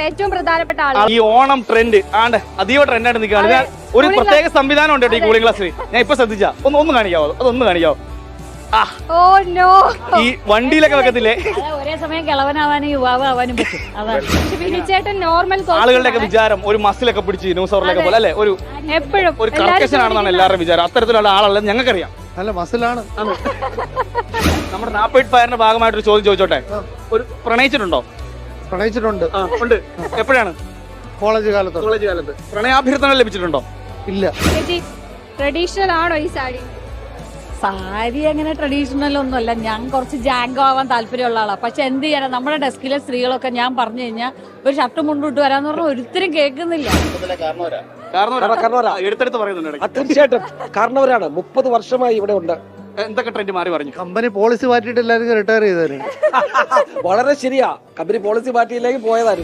ഏറ്റവും പ്രധാനപ്പെട്ട ആൾ. ഈ ഓണം ട്രെൻഡ് ആണ്ട് അതീവ ട്രെൻഡായിട്ട് നിൽക്കുകയാണ്. ഞാൻ ഒരു പ്രത്യേക സംവിധാനം ഉണ്ട് കേട്ടോ ഈ കൂളിംഗ് ഗ്ലാസ്സിൽ. ഞാൻ ഇപ്പൊ ശ്രദ്ധിച്ചാ ഒന്ന് കാണിക്കാവോ? അതൊന്ന് കാണിക്കാവോ? ഓ നോ, ഈ വണ്ടിയിലൊക്കെ വെക്കത്തില്ലേ, ഒരേ സമയം കിളവനാവാനും യുവാവാനും പറ്റും. അതാണ് വിനിച്ചേട്ടൻ നോർമൽ ആളുകളുടെയൊക്കെ വിചാരം ഒരു മസിലൊക്കെ പിടിച്ച് ന്യൂസ് അവറിലൊക്കെ പോലെ അല്ലെ, എപ്പോഴും ഒരു കർക്കശൻ ആണെന്നാണ് എല്ലാവരുടെ വിചാരം. അത്തരത്തിലുള്ള ആളല്ലെന്ന് ഞങ്ങൾക്കറിയാം. നല്ല മസിലാണ്. നമ്മുടെ റാപ്പിഡ് ഫയറിന്റെ ഭാഗമായിട്ടൊരു ചോദ്യം ചോദിച്ചോട്ടെ. ഒരു പ്രണയിച്ചിട്ടുണ്ടോ? പ്രണയിച്ചിട്ടുണ്ട്. ഉണ്ട്. എപ്പോഴാണ്? കോളേജ് കാലത്ത്. പ്രണയാഭ്യർത്ഥന ലഭിച്ചിട്ടുണ്ടോ? ഇല്ല. ട്രഡീഷണൽ ആണോ ഈ സാരി? സാരി അങ്ങനെ ട്രഡീഷണൽ ഒന്നുമല്ല. ഞാൻ കുറച്ച് ജാങ്കോ ആവാൻ താല്പര്യമുള്ള ആളാണ്. പക്ഷെ എന്ത് ചെയ്യാനാ, നമ്മുടെ ഡെസ്കിലെ സ്ത്രീകളൊക്കെ ഞാൻ പറഞ്ഞു കഴിഞ്ഞാൽ ഒരു ഷർട്ട് മുണ്ടിട്ട് വരാന്ന് പറഞ്ഞാൽ ഒരിത്തരും കേൾക്കുന്നില്ല. എടുത്തെടുത്ത് പറയുന്നുണ്ട്. തീർച്ചയായിട്ടും കാരണവരാണ്. 30 വർഷമായി ഇവിടെ ഉണ്ട്. എന്തൊക്കെ ട്രെൻഡ് മാറി പറഞ്ഞു? കമ്പനി പോളിസി മാറ്റിയിട്ട് എല്ലാവർക്കും റിട്ടയർ ചെയ്തേനെ. വളരെ ശരിയാ. കമ്പനി പോളിസി മാറ്റിയില്ലെങ്കിൽ പോയതായിരുന്നു.